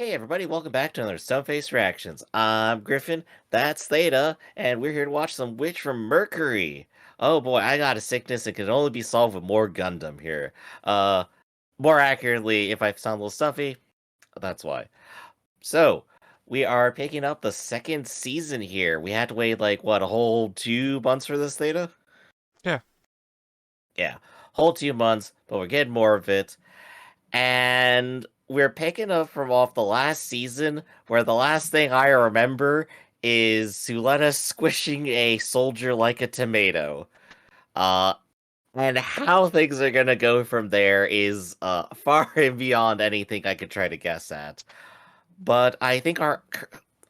Hey everybody, welcome back to another Stoneface Reactions. I'm Griffin, that's Theta, and we're here to watch some Witch from Mercury. Oh boy, I got a sickness that can only be solved with more Gundam here. Uh, More accurately, if I sound a little stuffy, that's why. So, we are picking up the second season here. We had to wait like, what, a whole 2 months for this, Theta? Yeah. Yeah, whole 2 months, but we're getting more of it. And we're picking up from off the last season where the last thing I remember is Suletta squishing a soldier like a tomato. Uh and how things are gonna go from there is far and beyond anything I could try to guess at. But I think our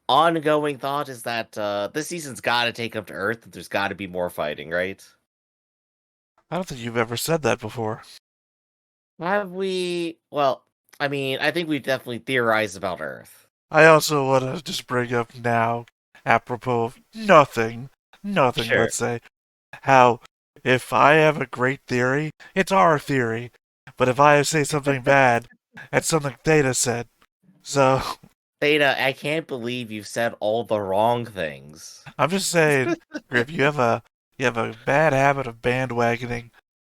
ongoing thought is that this season's gotta take up to Earth and there's gotta be more fighting, right? I don't think you've ever said that before. Have we? Well, I mean, I think we definitely theorized about Earth. I also want to just bring up now, apropos of nothing, Sure. let's say, how if I have a great theory, it's our theory. But if I say something bad, it's something Data said. So Theta, I can't believe you've said all the wrong things. I'm just saying, Griff, you have a bad habit of bandwagoning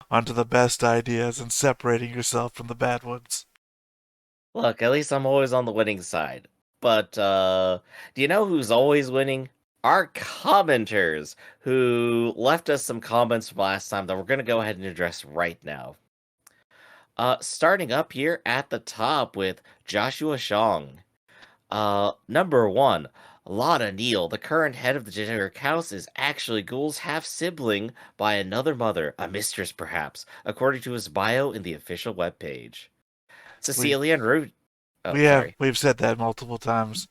onto the best ideas and separating yourself from the bad ones. Look, at least I'm always on the winning side. But, do you know who's always winning? Our commenters, who left us some comments from last time that we're going to go ahead and address right now. Starting up here at the top with Joshua Shong. Number one, Lotta Neal, the current head of the generic house, is actually Ghoul's half-sibling by another mother, a mistress perhaps, according to his bio in the official webpage. We Cecilia and Ru- Oh, we have sorry. we've said that multiple times.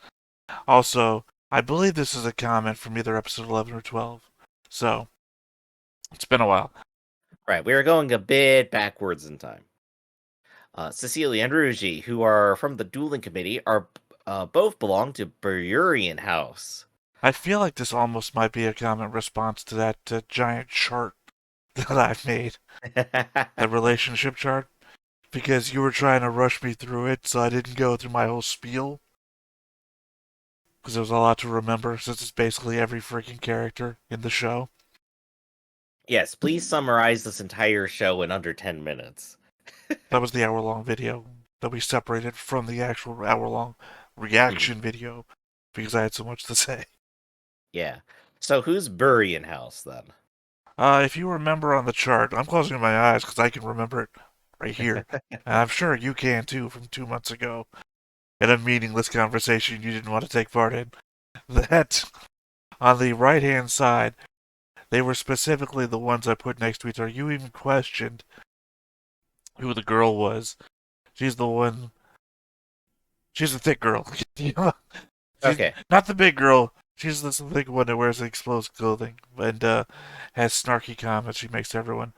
Also, I believe this is a comment from either episode 11 or 12. So, it's been a while. Right, we are going a bit backwards in time. Cecilia and Ruji, who are from the dueling committee, are both belong to Bururian House. I feel like this almost might be a comment response to that giant chart that I made, the relationship chart, because you were trying to rush me through it, so I didn't go through my whole spiel, because there was a lot to remember, since it's basically every freaking character in the show. Yes, please summarize this entire show in under 10 minutes. That was the hour-long video that we separated from the actual hour-long Mhm. reaction video, because I had so much to say. Yeah. So who's Bururian House then? If you remember on the chart, I'm closing my eyes because I can remember it right here. And I'm sure you can too from 2 months ago in a meaningless conversation you didn't want to take part in. That on the right hand side, they were specifically the ones I put next to each other. You even questioned who the girl was. She's the one, she's the thick girl. She's Okay. not the big girl. She's the thick one that wears exposed clothing and has snarky comments she makes to everyone.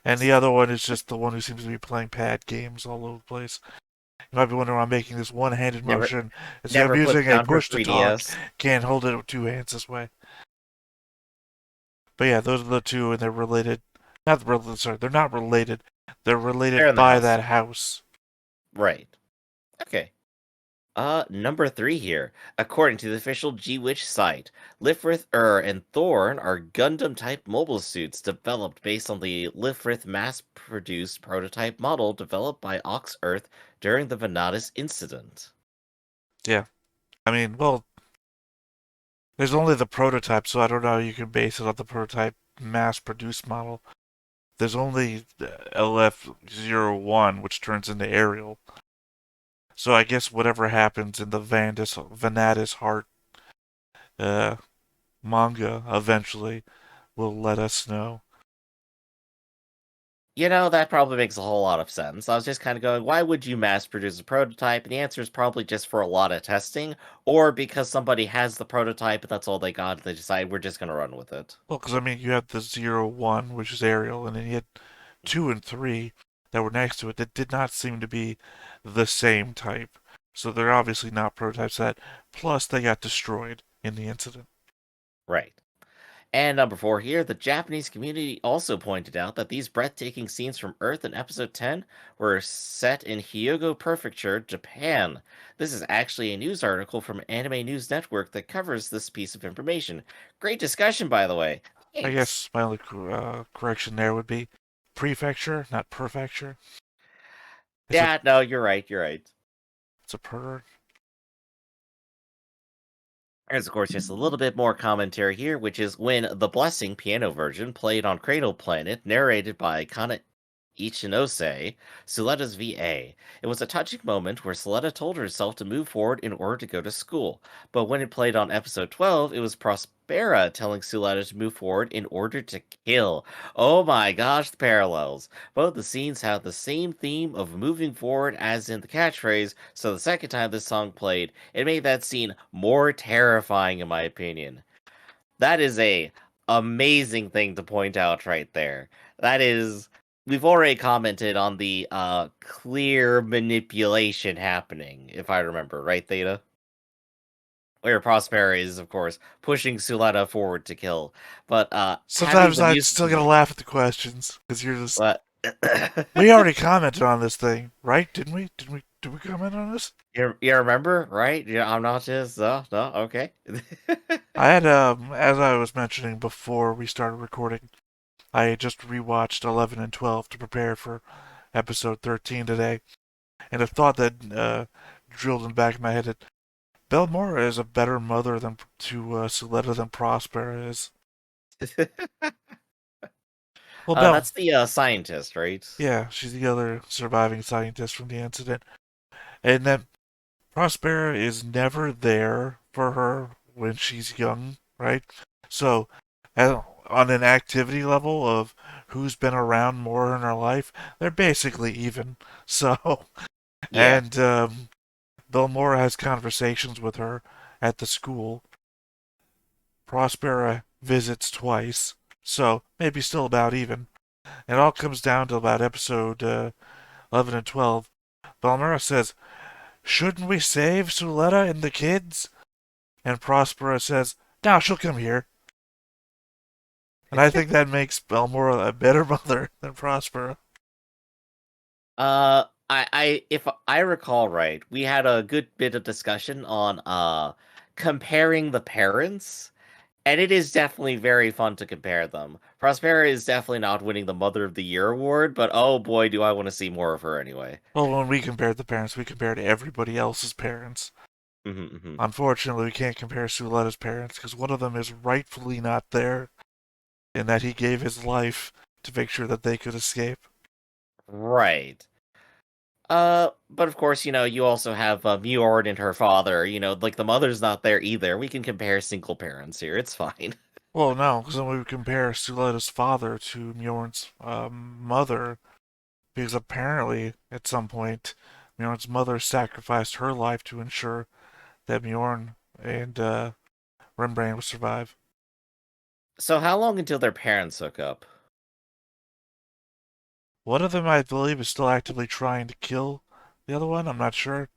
And the other one is just the one who seems to be playing pad games all over the place. You might be wondering why I'm making this one-handed Never motion. As I'm never puts using a down her push to talk. 3DS. Can't hold it with two hands this way. But yeah, those are the two, and they're related. Not related. Sorry, they're not related. They're They're related in the by house. that house. Right. Okay. Number three here. According to the official G-Witch site, Lifrith, and Thorn are Gundam-type mobile suits developed based on the Lifrith mass-produced prototype model developed by Ox Earth during the Venatus incident. Yeah, I mean, well, there's only the prototype, so I don't know how you can base it on the prototype mass-produced model. There's only LF-01, which turns into Ariel. So I guess whatever happens in the Venatus Heart uh, manga eventually will let us know. You know, that probably makes a whole lot of sense. I was just kind of going, why would you mass produce a prototype? And the answer is probably just for a lot of testing, or because somebody has the prototype and that's all they got. They decide we're just going to run with it. Well, because I mean, you have the 01, which is Ariel, and then you had 2 and 3 that were next to it that did not seem to be the same type. So they're obviously not prototypes that. Plus, they got destroyed in the incident. Right. And number 4 here, the Japanese community also pointed out that these breathtaking scenes from Earth in episode 10 were set in Hyogo Prefecture, Japan. This is actually a news article from Anime News Network that covers this piece of information. Great discussion, by the way. I Thanks. guess my only correction there would be prefecture, not perfecture. It's a Yeah, no, you're right. You're right. it's a per. There's, of course, just a little bit more commentary here, which is when The Blessing piano version played on Cradle Planet, narrated by Kana Ichinose, Suletta's VA. It was a touching moment where Suletta told herself to move forward in order to go to school. But when it played on episode 12, it was Prospera telling Suletta to move forward in order to kill. Oh my gosh, the parallels. Both the scenes have the same theme of moving forward as in the catchphrase, so the second time this song played, it made that scene more terrifying in my opinion. That is a amazing thing to point out right there. That is, we've already commented on the clear manipulation happening, if I remember, right, Theta? Where Prospera is, of course, pushing Suletta forward to kill. But having Sometimes the I music still gotta laugh at the questions because you're just. but We already commented on this thing, right? Didn't we? Did we comment on this? you remember, right? Yeah, I'm not just no, okay. I had as I was mentioning before we started recording, I had just rewatched 11 and 12 to prepare for episode 13 today, and a thought that drilled in the back of my head that Belmora is a better mother than to Suletta than Prospera is. Well, That's the scientist, right? yeah, she's the other surviving scientist from the incident, and then Prospera is never there for her when she's young, right? So, on an activity level of who's been around more in her life, they're basically even. So, Yeah. and Belmora has conversations with her at the school. Prospera visits twice, so maybe still about even. It all comes down to about episode 11 and 12. Belmora says, "Shouldn't we save Suletta and the kids?" And Prospera says, "No, she'll come here." And I think that makes Belmora a better mother than Prospera. If I recall right, we had a good bit of discussion on comparing the parents, and it is definitely very fun to compare them. Prospera is definitely not winning the Mother of the Year award, but oh boy, do I want to see more of her anyway. Well, when we compared the parents, we compared everybody else's parents. Hmm. Unfortunately, we can't compare Suletta's parents because one of them is rightfully not there, in that he gave his life to make sure that they could escape. Right. But of course, you also have Muord and her father. Like the mother's not there either. We can compare single parents here. It's fine. Well, no, because then we would compare Suletta's father to Mjorn's mother, because apparently, at some point, Mjorn's mother sacrificed her life to ensure that Mjorn and Rembrandt would survive. So how long until their parents hook up? One of them, I believe, is still actively trying to kill the other one. I'm not sure.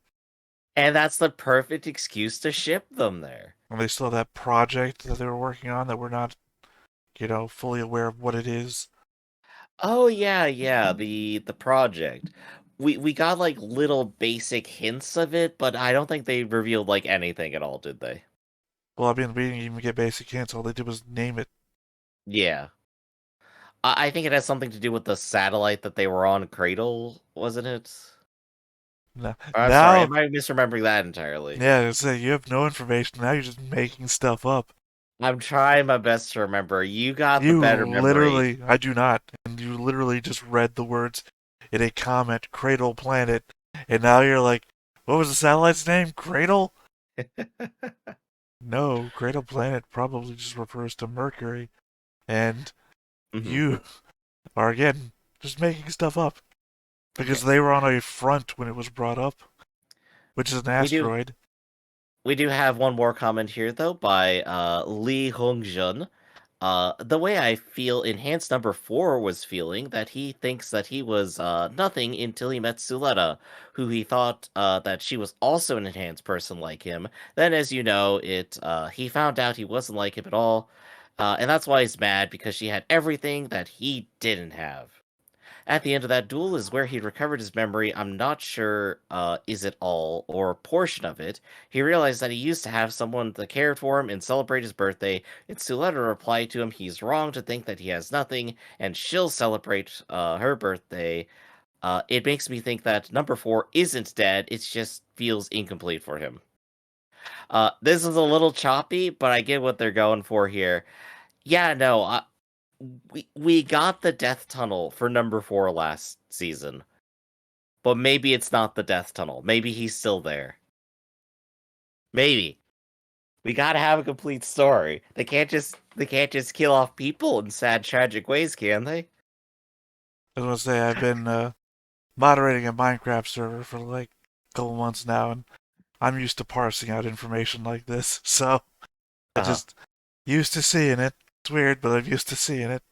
And that's the perfect excuse to ship them there. And they still have that project that they were working on that we're not, fully aware of what it is. Oh yeah, yeah, the project. We got like little basic hints of it, but I don't think they revealed like anything at all, did they? Well, I mean, we didn't even get basic hints. All they did was name it. Yeah. I think it has something to do with the satellite that they were on Cradle, wasn't it? I'm sorry, Now, am I misremembering that entirely? yeah, it's like you have no information. Now you're just making stuff up. I'm trying my best to remember. You got the You better memory. literally, I do not. And you literally just read the words in a comment, Cradle Planet. And now you're like, what was the satellite's name? Cradle? No, Cradle Planet probably just refers to Mercury. And Mhm. you are, again, just making stuff up. Because Okay. they were on a front when it was brought up, which is an We do asteroid. we do have one more comment here though by Lee Hongjun. The way I feel Enhanced number 4 was feeling that he thinks that he was nothing until he met Suletta, who he thought that she was also an enhanced person like him. Then, as you know, he found out he wasn't like him at all. And that's why he's mad, because she had everything that he didn't have. At the end of that duel is where he recovered his memory. I'm not sure, is it all or a portion of it. He realized that he used to have someone that cared for him and celebrate his birthday. It's Suletta replied to him he's wrong to think that he has nothing, and she'll celebrate her birthday. It makes me think that number 4 isn't dead. It just feels incomplete for him. This is a little choppy, but I get what they're going for here. Yeah, no, we got the death tunnel for number 4 last season, but maybe it's not the death tunnel. Maybe he's still there. Maybe we gotta have a complete story. They can't just kill off people in sad, tragic ways, can they? I was gonna say I've been moderating a Minecraft server for like a couple months now, and I'm used to parsing out information like this, so I Uh-huh. just used to seeing it. It's weird, but I'm used to seeing it.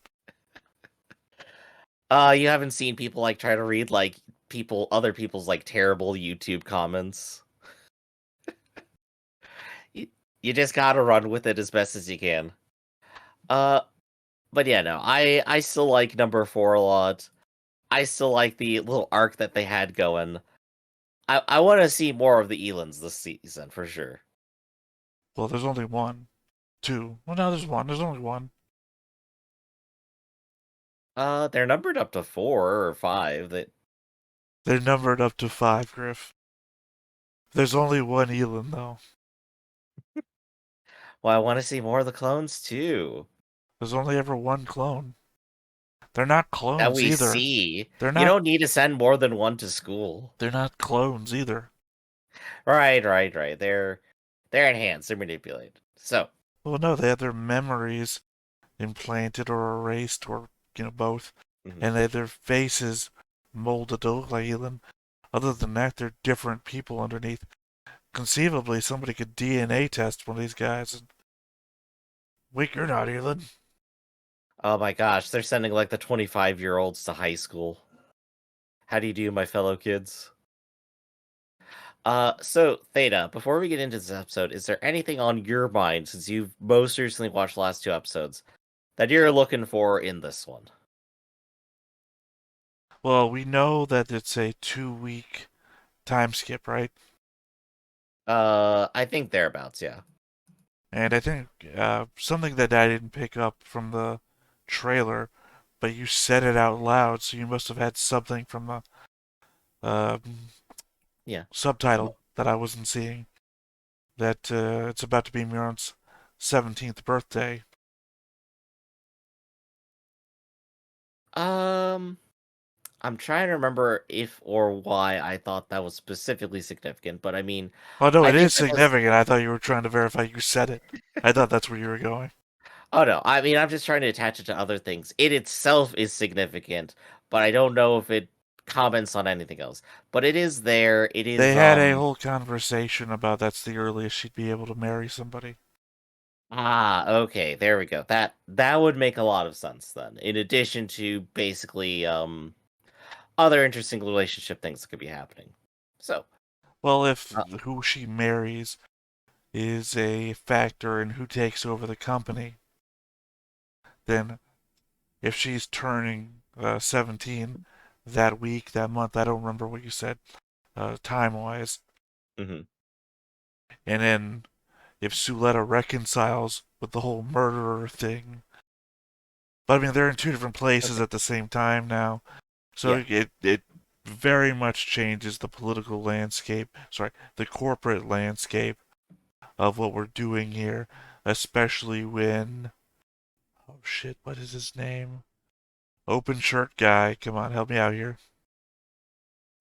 You haven't seen people like try to read like other people's like terrible YouTube comments. You, you just gotta run with it as best as you can. Uh, but yeah, no, I still like number 4 a lot. I still like the little arc that they had going. I want to see more of the Elans this season for sure. Well, there's only one, two. Well, no, there's one. There's only one. They're numbered up to 4 or 5. That They're numbered up to 5, Griff. There's only one Elon, though. Well, I want to see more of the clones too. There's only ever one clone. They're not That clones we either. see. They're You not. don't need to send more than one to school. They're not clones either. Right. They're enhanced. They're manipulated. So. Well, no, they have their memories implanted or erased, or both, Mhm. and they have their faces molded to look like Elon. Other than that, they're different people underneath. Conceivably, somebody could DNA test one of these guys and wait, you're not Elon. Oh my gosh, they're sending like the 25-year-olds to high school. How do you do, my fellow kids? So Theta, before we get into this episode, is there anything on your mind, since you've most recently watched the last 2 episodes, that you're looking for in this one? Well, we know that it's a 2-week time skip, right? I think thereabouts, yeah. And I think something that I didn't pick up from the trailer, but you said it out loud, so you must have had something from the Yeah. subtitle that I wasn't seeing. That it's about to be Miron's 17th birthday. Um, I'm trying to remember if or why I thought that was specifically significant, but I mean, Oh no, I it think is that was. significant. I thought you were trying to verify you said it. I thought that's where you were going. Oh no, I mean, I'm just trying to attach it to other things. It itself is significant, but I don't know if it comments on anything else. But it is there. It They is had a whole conversation about that's the earliest she'd be able to marry somebody. okay, there we go. That would make a lot of sense then. In addition to basically other interesting relationship things that could be happening. So, Well, if uh, who she marries is a factor in who takes over the company, then if she's turning 17 that week, that month, I don't remember what you said time-wise, mhm. and then if Suletta reconciles with the whole murderer thing. But I mean, they're in two different places Okay. at the same time now, so Yeah. it very much changes the political landscape. Sorry, the corporate landscape of what we're doing here, especially when oh shit, what is his name? Open shirt guy, come on, help me out here.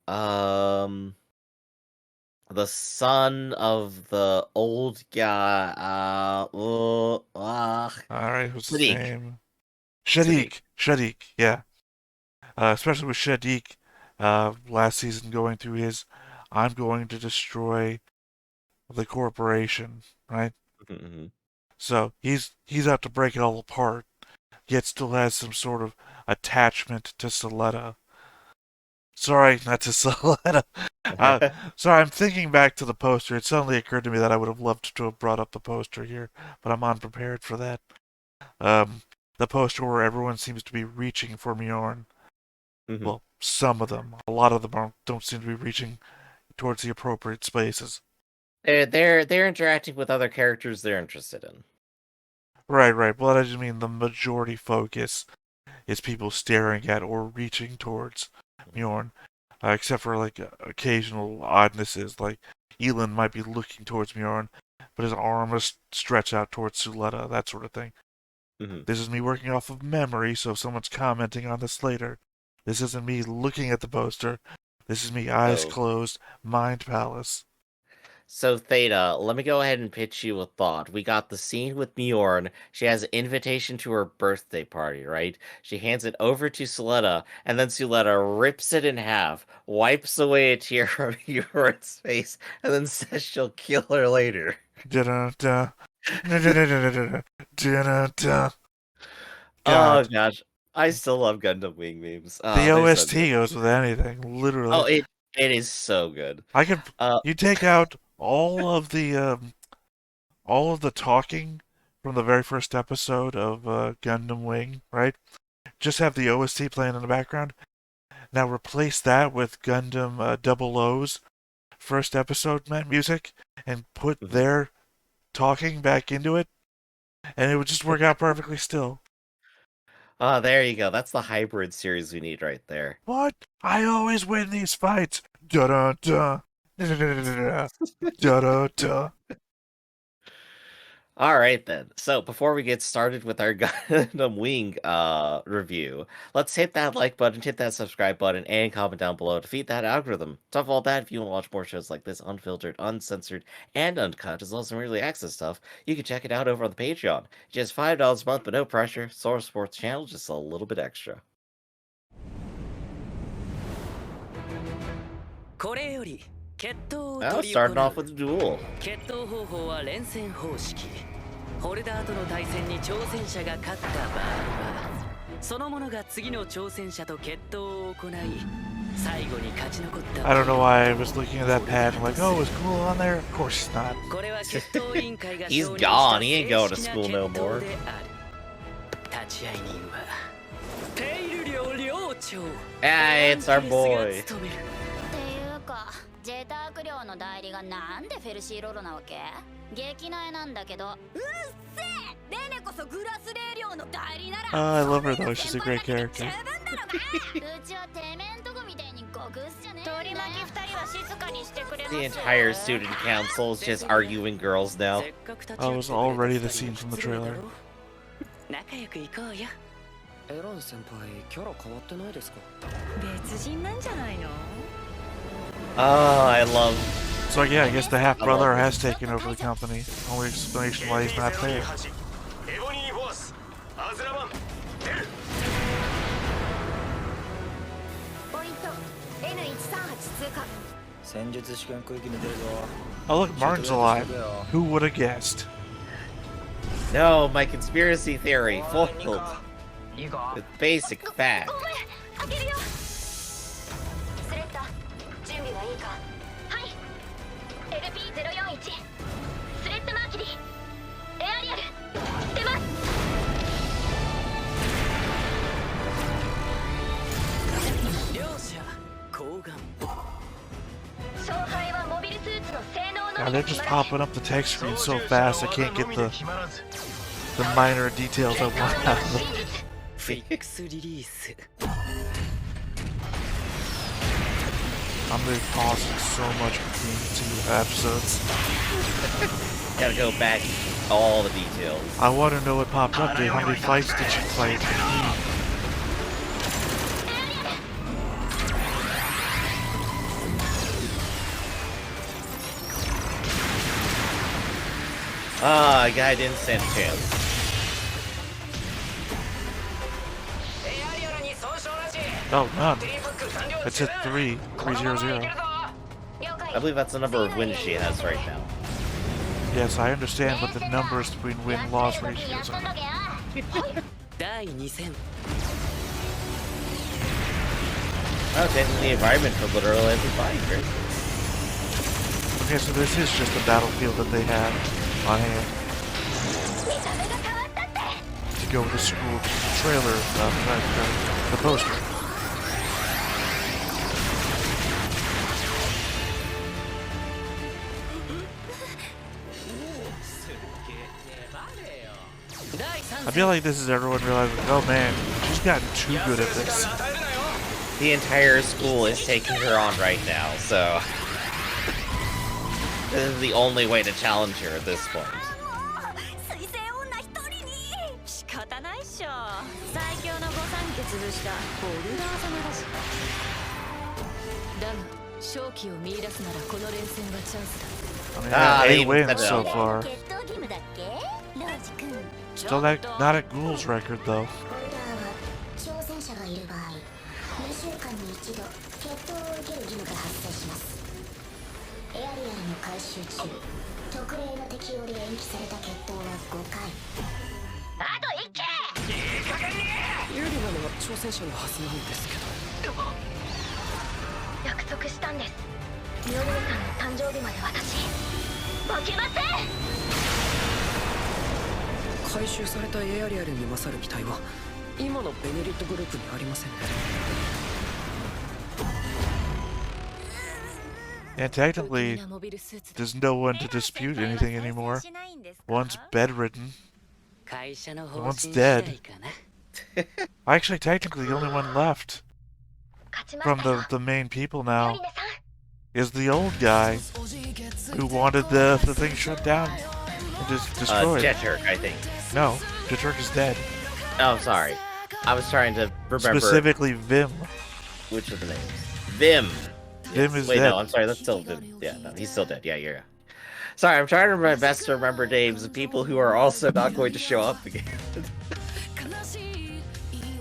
Um the son of the old guy All right, what's his Sadiq. name? Sadiq. Shadiq, yeah. Especially with Shadiq, last season going through his, I'm going to destroy the corporation, right? Mhm. So he's out to break it all apart, yet still has some sort of attachment to Soletta. Sorry, not to Soletta. Uh, sorry, I'm thinking back to the poster. It suddenly occurred to me that I would have loved to have brought up the poster here, but I'm unprepared for that. the poster where everyone seems to be reaching for Mjorn. Mhm. Well, some of them. A lot of them don't seem to be reaching towards the appropriate spaces. They're interacting with other characters they're interested in. Right. Well, I just mean the majority focus is people staring at or reaching towards Mjorn, except for like occasional oddnesses, like Elin might be looking towards Mjorn, but his arm is stretched out towards Suletta, that sort of thing. Mhm. This is me working off of memory, so if someone's commenting on this later, this isn't me looking at the poster. This is me eyes Oh. closed, mind palace. So Theta, let me go ahead and pitch you a thought. We got the scene with Mjorn. She has an invitation to her birthday party, right? She hands it over to Suletta, and then Suletta rips it in half, wipes away a tear from Mjorn's face, and then says she'll kill her later. Da-da-da. Da-da-da-da-da-da. Da-da-da. Oh God. gosh, I still love Gundam Wing memes. The They're so OST good. goes with anything, Oh, literally. it is so good. I could Uh, you take out all of the talking from the very first episode of Gundam Wing, right? Just have the OST playing in the background. Now replace that with Gundam Double O's first episode music and put mhm. their talking back into it, and it would just work out perfectly still. There you go. That's the hybrid series we need right there. What? I always win these fights. Da da da. Da da da da da. All right then. So before we get started with our Gundam Wing review, let's hit that like button, hit that subscribe button, and comment down below to feed that algorithm. Top of all that, if you want to watch more shows like this, unfiltered, uncensored, and uncut, as well as some early access stuff, you can check it out over on the Patreon. Just $5 a month, but no pressure. Source Sports channel, just a little bit extra. Well, starting off with a duel. 決闘方法は連戦方式。ホルダーとの対戦に挑戦者が勝った場合は、その者が次の挑戦者と決闘を行い、最後に勝ち残った。I don't know why I was looking at that pad and like, oh, is Cool on there? Of course he's not. これは決闘委員会が He's 承認した gone. He ain't 正 going to 式な school 決 no 闘 more. である。立ち会い人はペイル寮寮長。Hey, it's our boy. 務める。っていうか、ジェターク寮の代理がなんでフェルシーロロなわけ？激苗なんだけど。うっせえ！レネこそグラスレー寮の代理なら。I love her though. She's a great character. うちはてめえんとこみたいに極薄じゃねえ。取り巻き二人は静かにしてくれます。 The entire student council is just arguing girls now. I was already the scene from the trailer. 仲良く行こうよ。エラン先輩キャラ変わってないですか？別人なんじゃないの？ Oh, I love. So yeah, I guess the half brother has taken over the company. Only explanation why he's not there. エボニーボスアズラマン出る。ポイント N138 通過。戦術試験区域に出るぞ。 Oh look, Martin's alive. Who would have guessed? No, my conspiracy theory foiled いいか？ with basic fact. 開けるよ。スレッタ、準備はいいか？はい。LP041、スレッタマーキュリー、エアリアル、出ます。両者睾丸。勝敗はモビルスーツの性能 God, の they're just popping up the text screen so fast I can't get the minor details I want out of them. フィックスリリース。 I'm really pausing so much between the two episodes. Gotta go back all the details. I want to know what popped up, dude. How many fights did you fight? Ah, guy didn't stand a chance. Oh, none. It's at 300. I believe that's the number of wins she has right now. Yes, I understand what the numbers between win-loss ratios are. 第2戦。 Oh, changing the environment for literally every fight, great. Okay, so this is just the battlefield that they have on hand. go with the school trailer, the poster. I feel like this is everyone realizing, oh man, she's gotten too good at this. The entire school is taking her on right now, so this is the only way to challenge her at this point. 仕方ないっしょ。最強の御三家潰したボルダー様だし。だが勝機を見出すならこの連戦がチャンスだ。I mean, 8 they wins said so it. far. 決闘義務だっけ？ロージ君。 Still not at Ghoul's record though. 挑戦者がいる場合、2週間に一度決闘を受ける義務が発生します。エアリアルの回収中、特例の適用で延期された決闘は5回。あと1件。いい加減に。有利なのは挑戦者のはずなんですけど。約束したんです。ミオリネさんの誕生日まで私負けません。回収されたエアリアルに勝る機体は今のベネリットグループにありませんね。 And technically, there's no one to dispute anything anymore. One's bedridden. One's dead. Actually, technically, the only one left from the main people now is the old guy who wanted the thing shut down and just destroyed. Jeturk, I think. No, Jeturk is dead. Oh, I'm sorry. I was trying to remember Specifically, Vim. which of the names. Vim. Vim is Wait, dead. no, I'm sorry. That's still Vim. Yeah, no, he's still dead. Yeah, you're right. Sorry, I'm trying to my best to remember names of people who are also not going to show up again.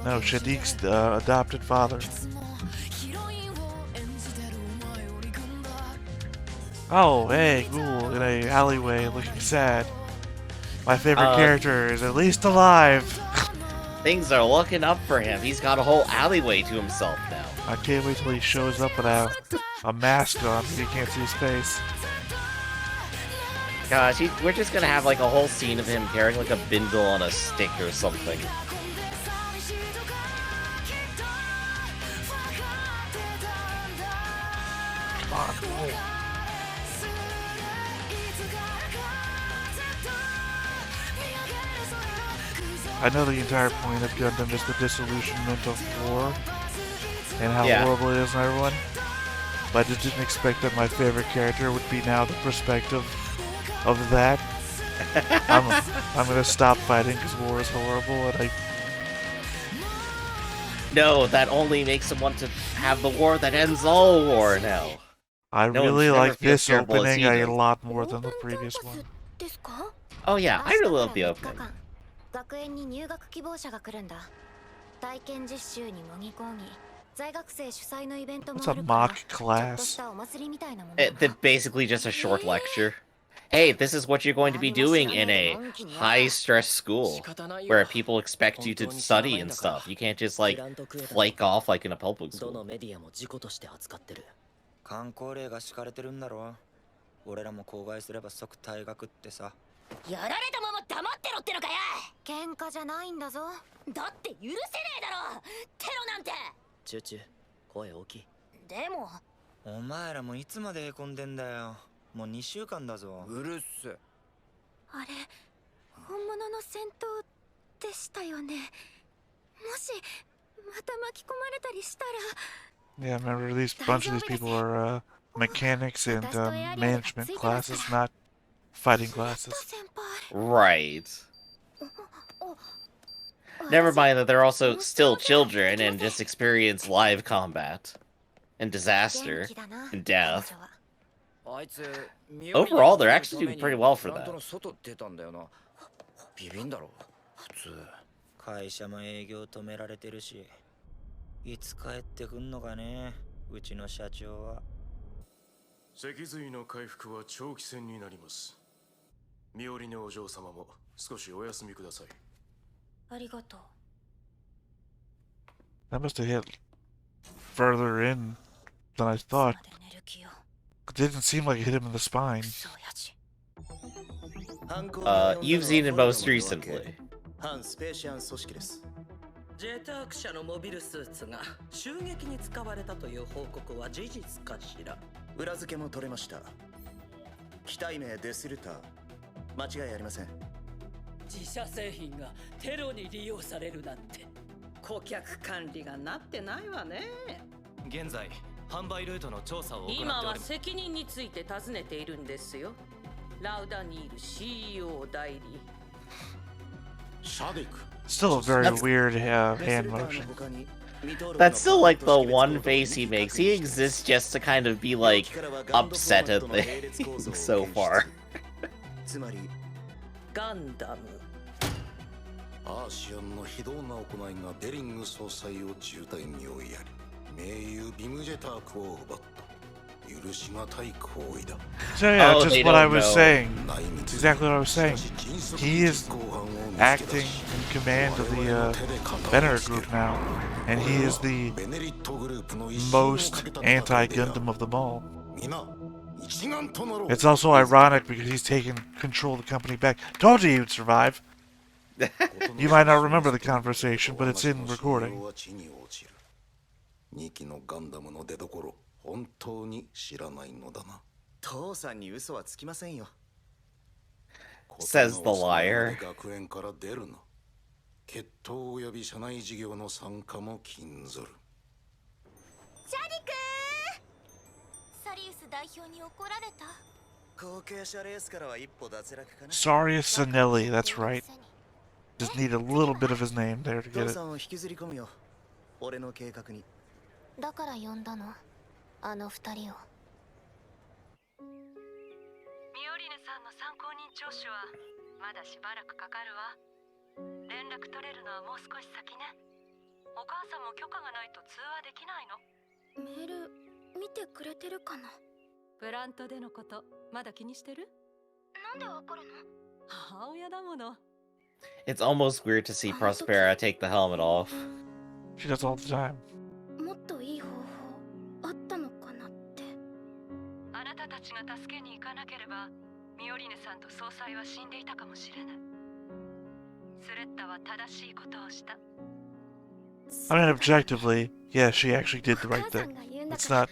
No, Shadiq's adopted father. Oh, hey, Ghoul in a alleyway looking sad. My favorite character is at least alive. Things are looking up for him. He's got a whole alleyway to himself now. I can't wait till he shows up with a mask on so you can't see his face. Gosh, we're just gonna have like a whole scene of him carrying like a bindle on a stick or something. Come on, Ghoul. I know the entire point of Gundam is the disillusionment of war and how horrible it is on everyone, but I just didn't expect that my favorite character would be now the perspective of that. I'm gonna stop fighting because war is horrible, and No, that only makes him want to have the war that ends all war now. I No really one's never like feel this terrible as opening he a does. lot more than the previous one. Oh yeah, I really love the opening. 学園に入学希望者が来るんだ。体験実習に模擬講義、在学生主催のイベントもあるから、 It's a mock class. ちょっとしたお祭りみたいなもの。It's basically just a short lecture. Hey, this is what you're going to be doing in a high-stress school, where people expect you to study and stuff. You can't just, like, flake off like in a public どの school. メディアも事故として扱ってる。観光令が敷かれてるんだろう。俺らも口外すれば即退学ってさ。やられたまま黙ってろってのかよ。喧嘩じゃないんだぞ。だって許せねえだろ。テロなんて。チューチュー、声大きい。でも。お前らもいつまでへこんでんだよ。もう2週間だぞ。うるっせ。あれ、本物の戦闘でしたよね。もしまた巻き込まれたりしたら。Yeah, remember bunch of these people are mechanics and management classes, not fighting classes. Right. Never mind that they're also still children and just experience live combat and disaster and death. Overall, they're actually doing pretty well for that. ビビんだろ普通。会社も営業止められてるし、いつ帰ってくんのかね、うちの社長は。脊髄の回復は長期戦になります。ミオリネお嬢様も少しお休みください。ありがとう。 That must have hit further in than I thought. It didn't seem like it hit him in the spine. You've seen it most recently. 反スペーシアン組織です。ジェターク社のモビルスーツが襲撃に使われたという報告は事実かしら。裏付けも取れました。機体名デスルター、間違いありません。自社製品がテロに利用されるなんて。顧客管理がなってないわね。現在販売ルートの調査を行っており今はます。責任について尋ねているんですよ。ラウダニール CEO 代理。シャディク Still a very weird hand motion. That's still like the one face he makes. He exists just to kind of be like upset at things so far. つまりガンダム。アーシアンの非道な行いがデリング総裁を重体に追いやり、盟友ビムジェタークを奪った。許しがたい行為だ。 So yeah, Oh, just they what I don't was know. saying. It's exactly what I was saying. He is acting in command of the Benner group now, and he is the most anti-Gundam of them all. It's also ironic because he's taken control of the company back. Told you he'd survive. You might not remember the conversation, but it's in recording. 2機のガンダムの出所、本当に知らないのだな。父さんに嘘はつきませんよ。 Says the liar. 学園から出るな。決闘及び社内事業の参加も禁ずる。シャディクー、サリウス代表に怒られた。後継者レースからは一歩脱落かな。 Sarius Sanelli, that's right. Just need a little bit of his name there to 父 get さ it. んを引きずり込むよ。俺の計画に。だから呼んだの、あの二人を。ミオリネさんの参考人聴取はまだしばらくかかるわ。連絡取れるのはもう少し先ね。お母さんも許可がないと通話できないの。メール見てくれてるかな。プラントでのことまだ気にしてる？なんでわかるの？母親だもの。 It's almost weird to see Prospera take the helmet off. She does all the time. もっといい方法あったのかなって。あなたたちが助けに行かなければミオリネさんと総裁は死んでいたかもしれない。スレッタは正しいことをした。 I mean, objectively, yeah, she actually did the right thing. It's not,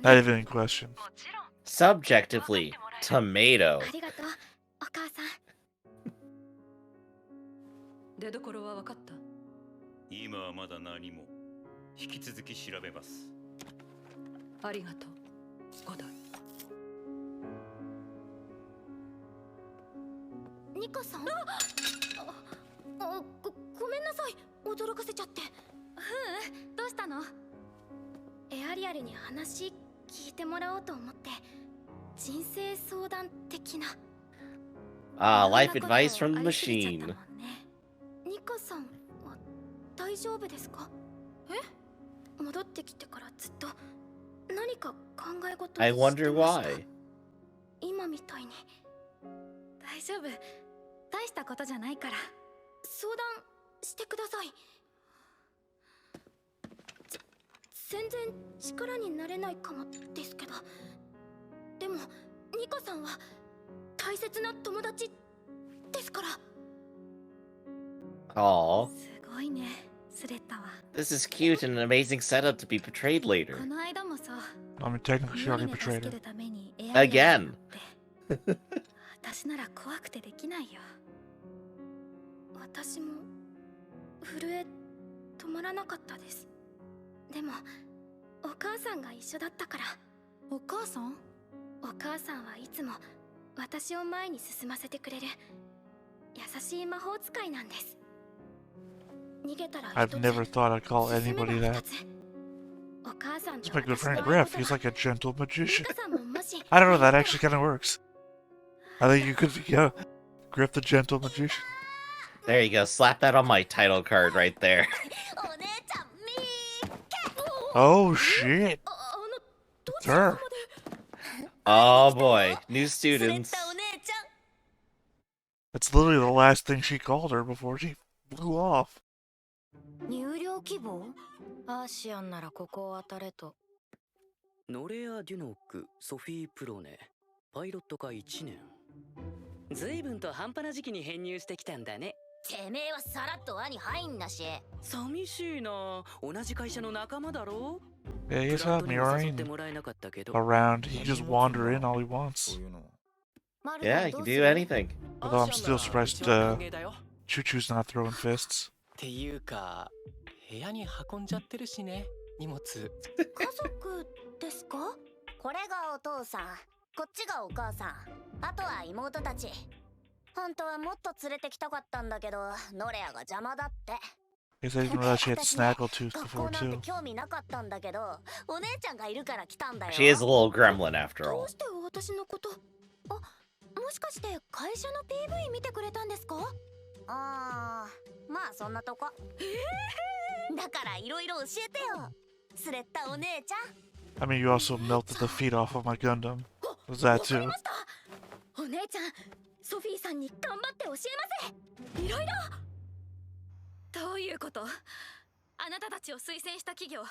not even in question. もちろん。 Subjectively, tomato. ありがとう、お母さん。出所は分かった？今はまだ何も。引き続き調べます。ありがとう、ゴドイ。ニカさん？ごめんなさい、驚かせちゃって。どうしたの？エアリアルに話聞いてもらおうと思って、人生相談的な。Life advice from the machine. ニカさんは大丈夫ですか？戻ってきてからずっと何か考え事をしてました。 I wonder why. 今みたいに。大丈夫、大したことじゃないから。相談してください。全然力になれないかもですけど、でもニカさんは大切な友達ですから。 Aww. すごいね、スレッタは。 This is cute and an amazing setup to be betrayed later. この間もさ、 I mean, technically, she already ミオリネ betrayed 助け her. るためにエアリアルに Again. 乗って私なら怖くてできないよ。私も震え止まらなかったです。でもお母さんが一緒だったから。お母さん？お母さんはいつも私を前に進ませてくれる優しい魔法使いなんです。逃げたら I've never thought I'd call anybody that. お母さん It's と my good 私の friend 会話 Griff. He's like a gentle magician. ニカさんももし I don't know, that actually kind of works. I think you could, yeah, Griff the gentle magician. There you go. Slap that on my title card right there. お姉ちゃんみー。 Oh shit! ど It's her. Oh boy. New スレッ students. タお姉ちゃん。 That's literally the last thing she called her before she blew off. 入寮希望？アーシアンならここを当たれと。ノレア・デュノック、ソフィー・プロネ、パイロット科1年。随分と半端な時期に編入してきたんだね。てめえはさらっと輪に入んなし。寂しいな。同じ会社の仲間だろ。 Yeah, he's not mirroring around. He can just wander in all he wants. Yeah, he can do anything. Although I'm still surprised Choo Choo's not throwing fists. っていうか、部屋に運んじゃってるしね、荷物。家族ですか？これがお父さん、こっちがお母さん、あとは妹たち。本当はもっと連れてきたかったんだけど、ノレアが邪魔だって。 Guess I didn't realize she had Snaggletooth before 学校なん too. て興味なかったんだけど、お姉ちゃんがいるから来たんだよ。 She is a little gremlin after ど all. うして私のこと？あ、もしかして会社の PV 見てくれたんですか？あー、まあそんなとこ。だからいろいろ教えてよ、スレッタお姉ちゃん。 I mean, you also melted the feet off of my Gundam. Was that わかり too? ました。お姉ちゃん、ソフィーさんに頑張って教えます。いろいろ。どういうこと？あなたたちを推薦した企業、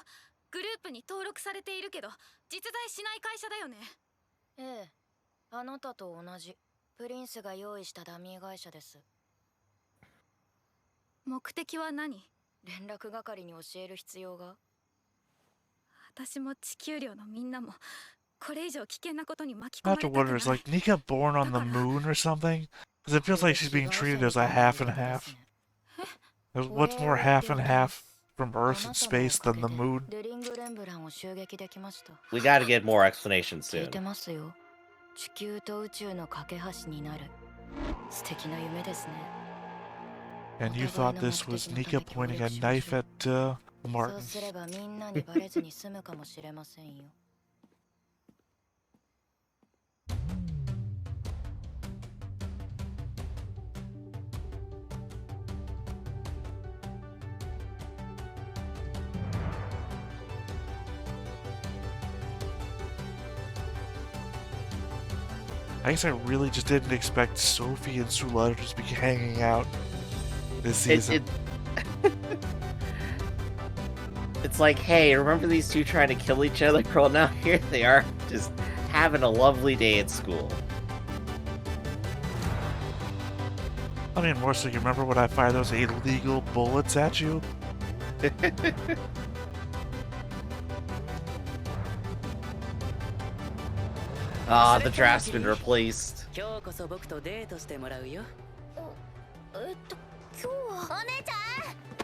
グループに登録されているけど実在しない会社だよね。ええ、あなたと同じプリンスが用意したダミー会社です。目的は何？連絡係に教える必要が。私も地球寮のみんなもこれ以上危険なことに巻き込 I ま have れ to たく wonder, な is い。 like Nika born on the moon or something? Because it feels like she's being treated as a half and half. What's more half and half from Earth and space than the moon? デリングレンブランを襲撃できました。 We gotta get more explanation 聞い soon. てますよ。地球と宇宙の架け橋になる素敵な夢ですね。 And you thought this was Nika pointing a knife at そう Martin. すればみんなにバレずに済むかもしれませんよ。 I guess I really just didn't expect Sophie and Sula to just be hanging out this season. It's like, hey, remember these two trying to kill each other? Well, now here they are, just having a lovely day at school. I mean, more so, you remember when I fired those illegal bullets at you? Ah, the draft's been replaced. 今日こそ僕とデートしてもらうよ。今日はお姉ちゃ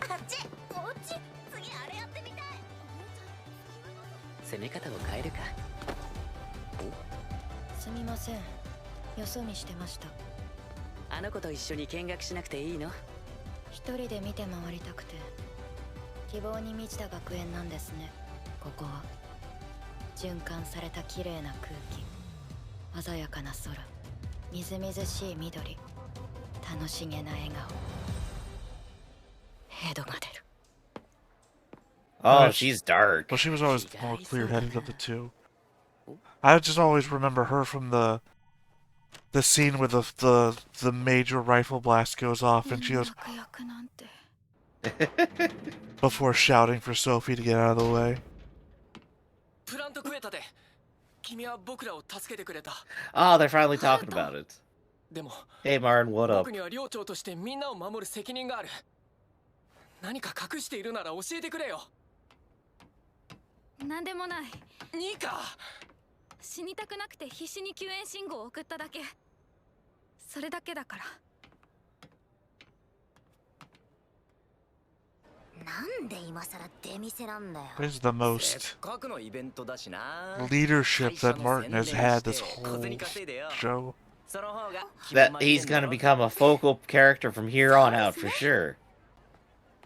ん、あっち、こっち、次あれやってみたい。攻め方を変えるか。すみません、よそ見してました。あの子と一緒に見学しなくていいの？一人で見て回りたくて。希望に満ちた学園なんですね、ここは。循環された綺麗な空気、鮮やかな空、みずみずしい緑、楽しげな笑顔。ヘドが出る。 Oh, she's dark. Well, she was always the more clear-headed of the two. I just always remember her from the scene where the major rifle blast goes off and she goes before shouting for Sophie to get out of the way. プラントクエタで君は僕らを助けてくれた。 Oh, they're finally talking about it. でも Hey, Martin, what up? 僕には寮長としてみんなを守る責任がある。何か隠しているなら教えてくれよ。なんでもない。ニカ、死にたくなくて必死に救援信号を送っただけ。それだけだから。なんで今さら出店なんだよ。 This is the most 各のイベントだしな。 leadership that Martin has had this whole show. その方が That he's gonna become a focal character from here on out for sure.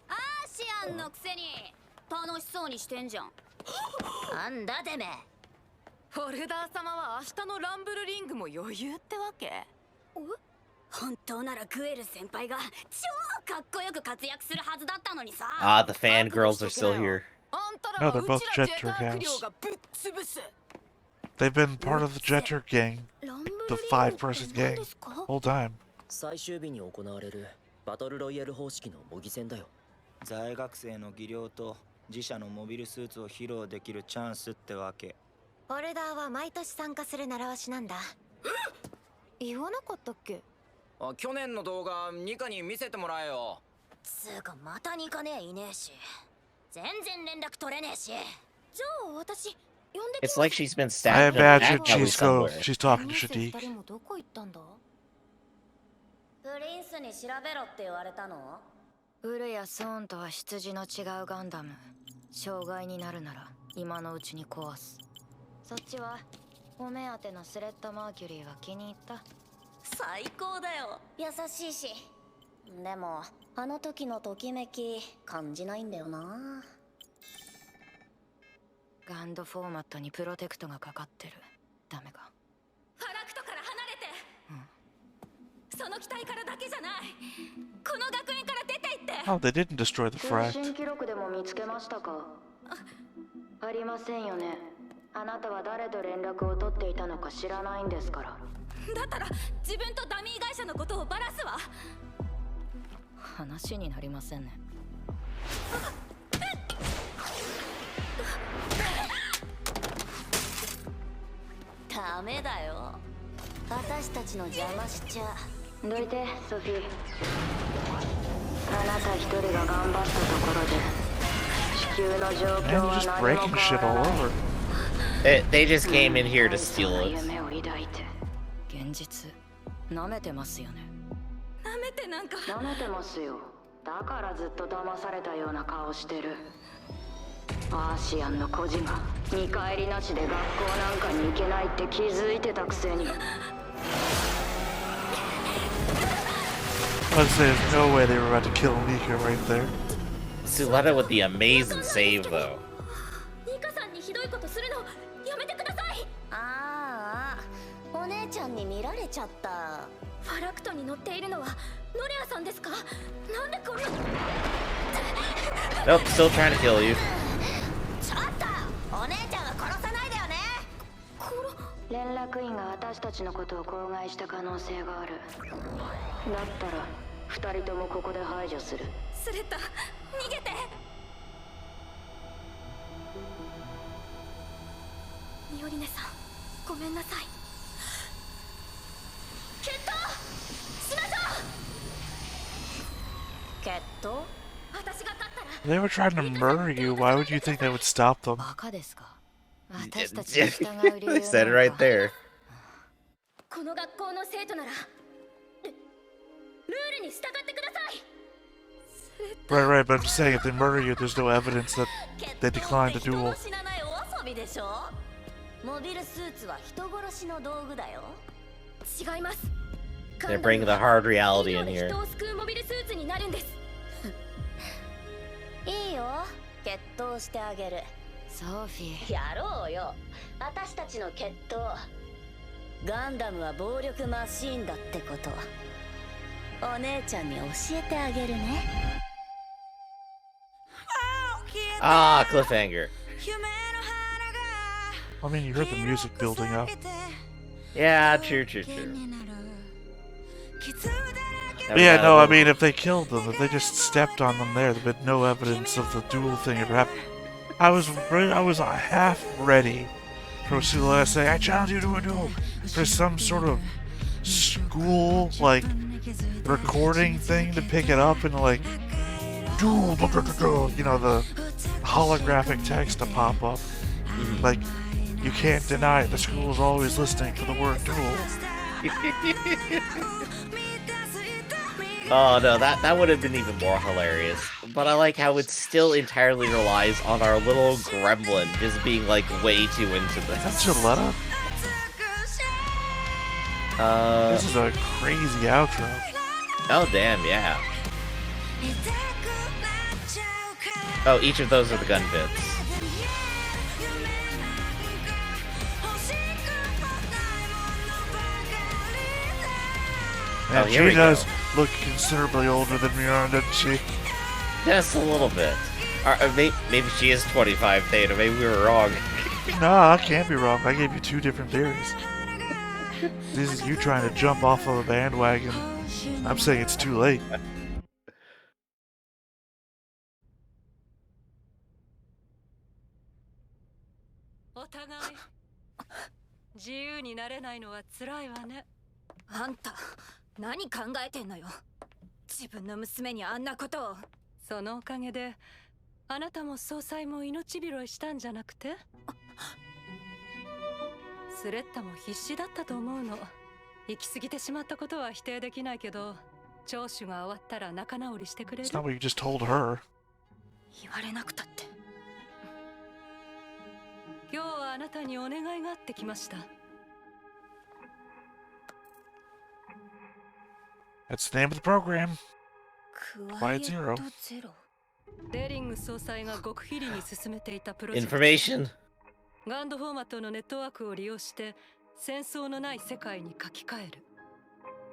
アーシアンのくせに楽しそうにしてんじゃん。なんだてめえ。ホルダー様は明日のランブルリングも余裕ってわけ？本当ならグエル先輩が超かっこよく活躍するはずだったのにさ。Ah, the fangirls are still here. あんた No, らは they're う both ちら Jet ジェターク Turk 寮 house. がぶっ潰す。 They've been part of the Jet Turk gang, the 5-person gang, whole time. 最終日に行われるバトルロイヤル方式の模擬戦だよ。在学生の技量と自社のモビルスーツを披露できるチャンスってわけ。ホルダーは毎年参加する習わしなんだ。言わなかったっけ？去年の動画ニカに見せてもらえよ。つうかまたニカねえいねえし、全然連絡取れねえし。じゃあ私呼んできます。 It's like she's been I stabbed in imagine the back somewhere. she's talking to 二 Shadiq. 人もどこ行ったんだ。プリンスに調べろって言われたの。ウルやソーンとは出自の違うガンダム。障害になるなら今のうちに壊す。そっちはお目当てのスレッタ・マーキュリーは気に入った？最高だよ。優しいし。でもあの時のときめき感じないんだよな。ガンドフォーマットにプロテクトがかかってる。ダメか。ファラクトから離れて、その機体からだけじゃない、この学園から出て行って。 Oh, they didn't destroy the 通 fract. 信記録でも見つけましたか？ありませんよね。あなたは誰と連絡を取っていたのか知らないんですから。だったら自分とダミー会社のことをバラすわ。話になりませんね。ダメだよ。私たちの邪魔しちゃ。どいてソフィー。あなた一人が頑張ったところで地球の状況 Man, は just 何 breaking も shit 変わ all らない。 over. They just came in here to steal it. 夢を抱いて現実舐めてますよね。なめてなんか。舐めてますよ。だからずっと騙されたような顔してる。アーシアンの孤児が見返りなしで学校なんかに行けないって気づいてたくせに。 Let's say there's no way they were about to kill Nika right there. Suletta with the amazing save, though. ニカさんにひどいことするのやめてください。ああ、お姉ちゃんに見られちゃった。ファラクトに乗っているのはノレアさんですか？なんでこれ。 Nope, still trying to kill you. ちょっとお姉ちゃんは殺さないでよね。連絡員が私たちのことを口外した可能性がある。だったら二人ともここで排除する。スレッタ、逃げて。ミオリネさん、ごめんなさい。決闘しましょう。決闘？私が勝ったら。 They were trying to murder you. Why would you think they would stop them? バカですか？私たちに従う理由 They said it right there. この学校の生徒ならルールに従ってください。 Right, right, but I'm just saying if they murder you, there's no evidence that they declined the duel. 人の死なないお遊びでしょ。モビルスーツは人殺しの道具だよ。違います。 They're bringing the hard reality in here. 人を救うモビルスーツになるんです。いいよ、決闘してあげる。ソフィー。やろうよ。私たちの決闘。ガンダムは暴力マシーンだってこと。お姉ちゃんに教えてあげるね。Ah, cliffhanger. I mean, you heard the music building up. Yeah, true, true, true. But yeah, no, I mean, if they killed them, if they just stepped on them there, there'd been no evidence of the duel thing ever happened. I was half ready for Suletta to say, I challenge you to a duel. For some sort of school, like, recording thing to pick it up and, like, duel, you know, the holographic text to pop up. Like, you can't deny it. The school's always listening for the word duel. Oh no, that would have been even more hilarious. But I like how it still entirely relies on our little gremlin just being like way too into this. That's Suletta? This is a crazy outro. Oh damn, yeah. Oh, each of those are the gun bits. And here we she does go. look considerably older than Miran, doesn't she? Just a little bit. Maybe she is 25, Theta. Maybe we were wrong. No, I can't be wrong. I gave you two different theories. This is you trying to jump off of a bandwagon. I'm saying it's too late. お互い自由になれないのは辛いわね。あんた何考えてんのよ。自分の娘にあんなことを。そのおかげであなたも総裁も命拾いしたんじゃなくて、スレッタも必死だったと思うの。行き過ぎてしまったことは否定できないけど、聴取が終わったら仲直りしてくれる？ It's not what you just told her. 言われなくたって。今日はあなたにお願いがあってきました。That's the name of the program. ク Quiet ワイエッ Zero. トゼロ。デリング総裁が極秘裏に進めていたプロジェクト。 Information. ガンドフォーマットのネットワークを利用して戦争のない世界に書き換える。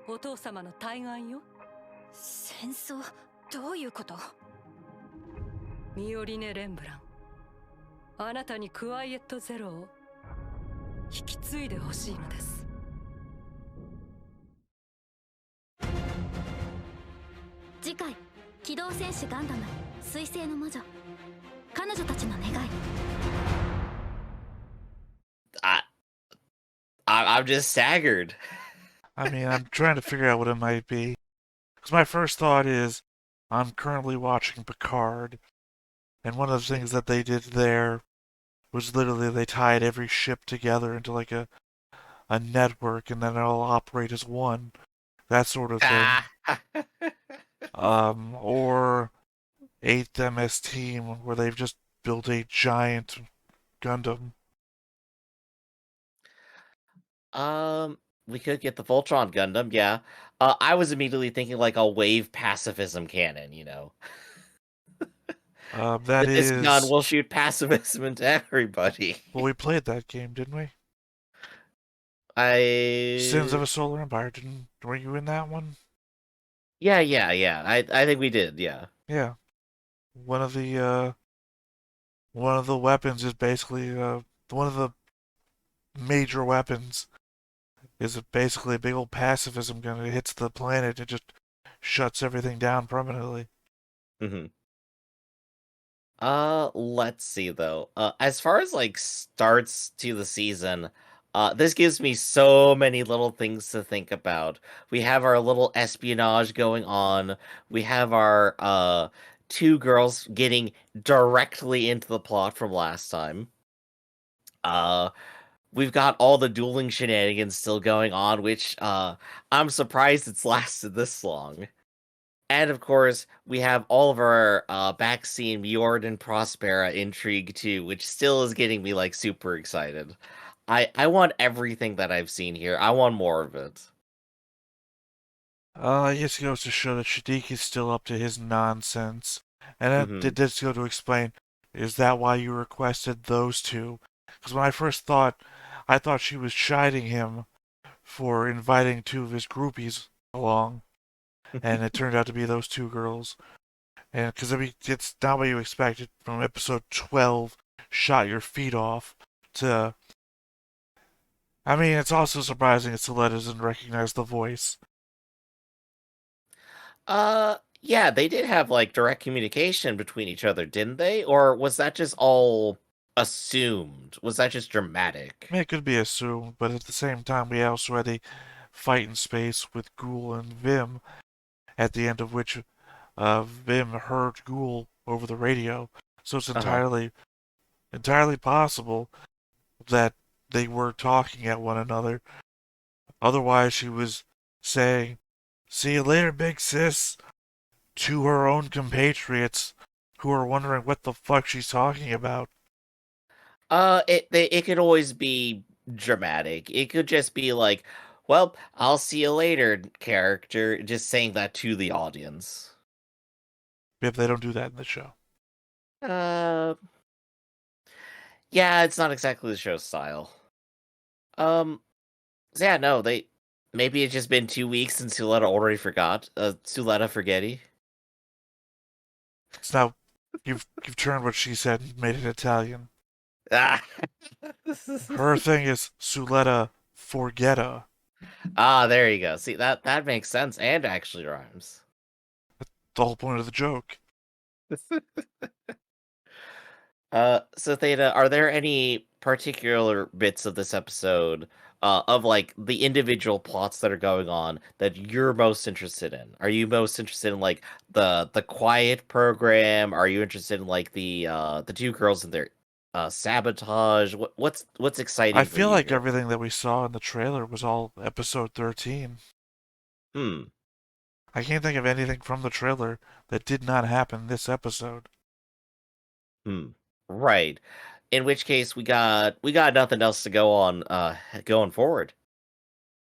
お父様の対岸よ。戦争？どういうこと？ミオリネ・レンブラン、あなたにクワイエットゼロを引き継いでほしいのです。次回「機動戦士ガンダム水星の魔女」、彼女たちの願い。I'm just staggered. I mean, I'm trying to figure out what it might be. Because my first thought is, I'm currently watching Picard, and one of the things that they did there was literally they tied every ship together into like a network, and then it'll operate as one. That sort of thing. Or 8th MS Team, where they've just built a giant Gundam. We could get the Voltron Gundam, yeah. I was immediately thinking like a wave pacifism cannon, you know. That This is... gun will shoot pacifism into everybody. Well, we played that game, didn't we? Sins of a Solar Empire. Were you in that one? Yeah. I think we did, yeah. Yeah. One of the weapons is basically one of the major weapons is basically a big old pacifism gun. It hits the planet, it just shuts everything down permanently. Mm-hmm. Let's see though. As far as like starts to the season, this gives me so many little things to think about. We have our little espionage going on. We have our two girls getting directly into the plot from last time. We've got all the dueling shenanigans still going on, which I'm surprised it's lasted this long. And of course, we have all of our backseat Mjord and Prospera intrigue too, which still is getting me like super excited. I want everything that I've seen here. I want more of it. I guess it goes to show that Shadiq is still up to his nonsense. And it does go to explain, is that why you requested those two? Because when I first thought, I thought she was chiding him for inviting two of his groupies along. And it turned out to be those two girls. And because I mean, it's not what you expected from episode 12, shot your feet off, to... I mean, it's also surprising that Celeste doesn't recognize the voice. Yeah, they did have like direct communication between each other, didn't they? Or was that just all assumed? Was that just dramatic? I mean, it could be assumed, but at the same time, we also had a fight in space with Ghoul and Vim, at the end of which Vim heard Ghoul over the radio. So it's entirely possible that they were talking at one another. Otherwise, she was saying, "See you later, big sis," to her own compatriots who are wondering what the fuck she's talking about. It could always be dramatic. It could just be like, well, I'll see you later, character, just saying that to the audience. If they don't do that in the show. Yeah, it's not exactly the show's style. Yeah, no, maybe it's just been 2 weeks since Suletta already forgot. Suletta forgetty. It's now, you've turned what she said and made it Italian. Ah. Her thing is Suletta forgetta. Ah, there you go. See, that makes sense and actually rhymes. That's the whole point of the joke. So Theta, are there any particular bits of this episode of like the individual plots that are going on that you're most interested in. Are you most interested in like the quiet program? Are you interested in like the two girls and their sabotage? What's exciting I for feel you like here? everything that we saw in the trailer was all episode 13. Hmm. I can't think of anything from the trailer that did not happen this episode. Hmm. Right. In which case we got nothing else to go on going forward.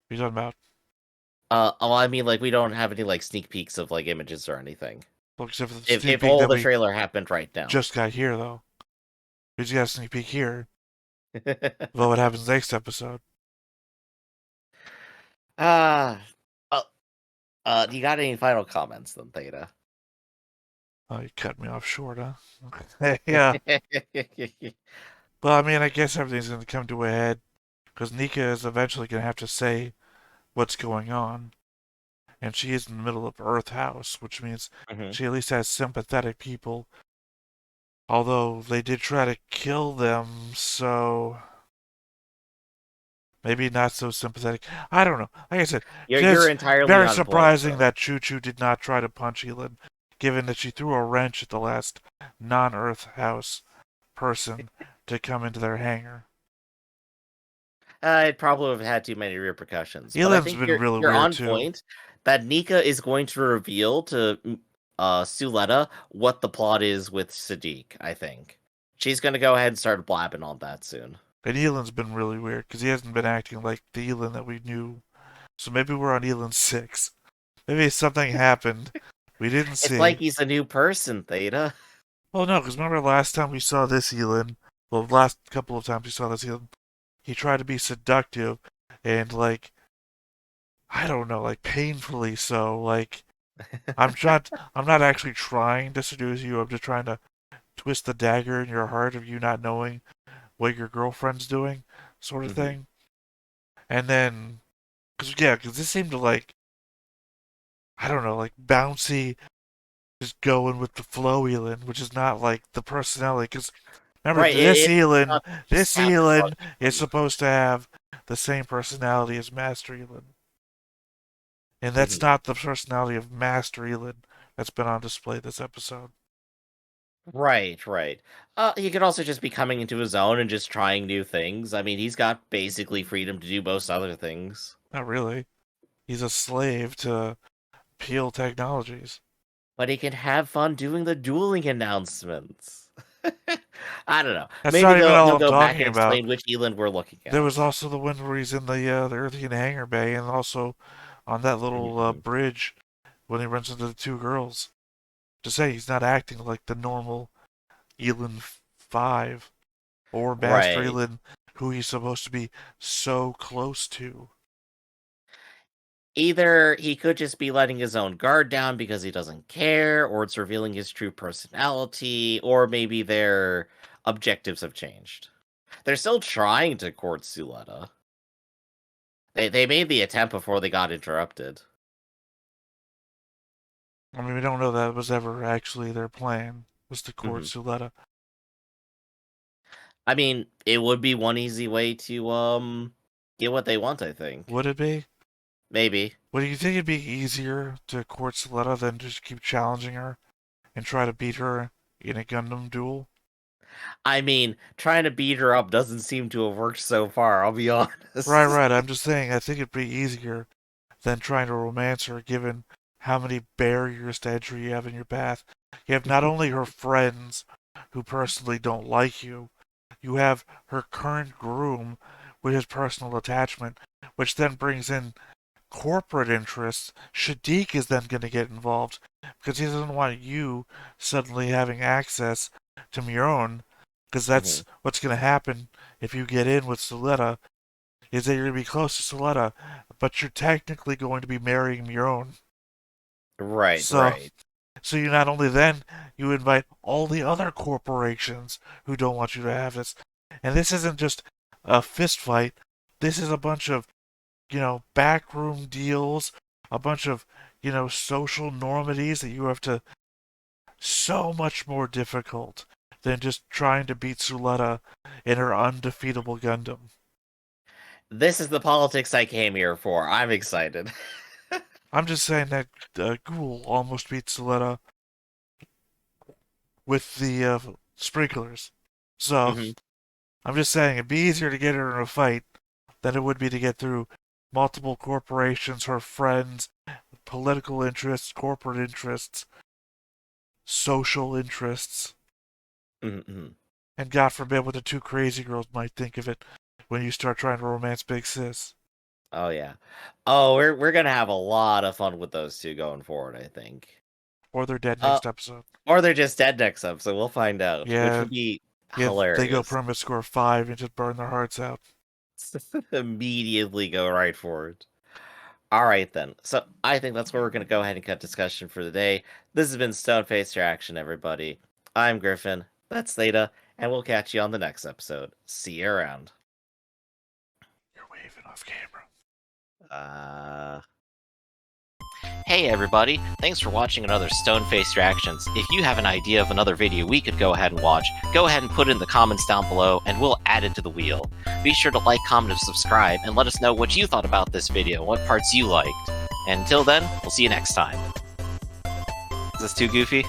What are you talking about? I mean, like we don't have any like sneak peeks of like images or anything. Well, except for the If sneak peek all that the we trailer happened right now. just got here, though. We just got a sneak peek here. Well, what happens next episode? Uh, do you got any final comments then, Theta? Oh, you cut me off short, huh? Yeah. Well, I mean, I guess everything's going to come to a head because Nika is eventually going to have to say what's going on. And she is in the middle of Earth House, which means she at least has sympathetic people. Although they did try to kill them, so maybe not so sympathetic. I don't know. Like I said, You're entirely very on surprising point, that Choo Choo did not try to punch Elin, given that she threw a wrench at the last non-Earth House person to come into their hangar. It probably would have had too many repercussions. But I Elin's think been really you're weird on too. point that Nika is going to reveal to Suletta what the plot is with Sadiq, I think. She's going to go ahead and start blabbing on that soon. And Elin's been really weird because he hasn't been acting like the Elin that we knew. So maybe we're on Elin 6. Maybe something happened we didn't see. It's like he's a new person, Theta. Well, no, because remember last time we saw this Elin, well, the last couple of times we saw this Elin, he tried to be seductive and, like, I don't know, like, painfully so. Like, I'm not actually trying to seduce you. I'm just trying to twist the dagger in your heart of you not knowing what your girlfriend's doing, sort of thing. And then, because this seemed to, like, I don't know, like, bouncy, just going with the flow Elin, which is not, like, the personality. Because remember, Right, this it's Elin is supposed to have the same personality as Master Elin. And that's not the personality of Master Elin that's been on display this episode. Right. He could also just be coming into his own and just trying new things. I mean, he's got basically freedom to do most other things. Not really. He's a slave to Peel Technologies. But he can have fun doing the dueling announcements. I don't know. That's Maybe not even all they'll I'm go back talking and about. explain which Elin we're looking at. There was also the one where he's in the Earthian hangar bay, and also on that little bridge when he runs into the two girls. To say he's not acting like the normal Elin 5 or Master Elin, who he's supposed to be so close to. Either he could just be letting his own guard down because he doesn't care, or it's revealing his true personality, or maybe their objectives have changed. They're still trying to court Suletta. They made the attempt before they got interrupted. I mean, we don't know that was ever actually their plan, was to court Suletta. I mean, it would be one easy way to get what they want, I think. Would it be? Maybe. Would you think it'd be easier to court Suletta than just keep challenging her and try to beat her in a Gundam duel? I mean, trying to beat her up doesn't seem to have worked so far, I'll be honest. Right. I'm just saying, I think it'd be easier than trying to romance her, given how many barriers to entry you have in your path. You have not only her friends who personally don't like you, you have her current groom with his personal attachment, which then brings in corporate interests. Sadiq is then going to get involved because he doesn't want you suddenly having access to Miron, because that's what's going to happen if you get in with Suletta, is that you're going to be close to Suletta, but you're technically going to be marrying Miron. Right. So you not only then, you invite all the other corporations who don't want you to have this. And this isn't just a fist fight. This is a bunch of, backroom deals, a bunch of, social normities that you have to, so much more difficult than just trying to beat Suletta in her undefeatable Gundam. This is the politics I came here for. I'm excited. I'm just saying that Ghoul almost beat Soletta with the sprinklers. So, I'm just saying it'd be easier to get her in a fight than it would be to get through multiple corporations, her friends, political interests, corporate interests, social interests. And God forbid what the two crazy girls might think of it when you start trying to romance Big Sis. Oh, yeah. Oh, we're going to have a lot of fun with those two going forward, I think. Or they're dead next episode. Or they're just dead next episode. We'll find out. Yeah. Which would be hilarious. They go permit score 5 and just burn their hearts out. Immediately go right for it. All right, then. So I think that's where we're going to go ahead and cut discussion for the day. This has been Stoneface Reaction, everybody. I'm Griffin. That's Theta. And we'll catch you on the next episode. See you around. You're waving off camera. Hey everybody, thanks for watching another Stoneface Reactions. If you have an idea of another video we could go ahead and watch, go ahead and put it in the comments down below and we'll add it to the wheel. Be sure to like, comment, and subscribe and let us know what you thought about this video, what parts you liked. And until then, we'll see you next time. Is this too goofy?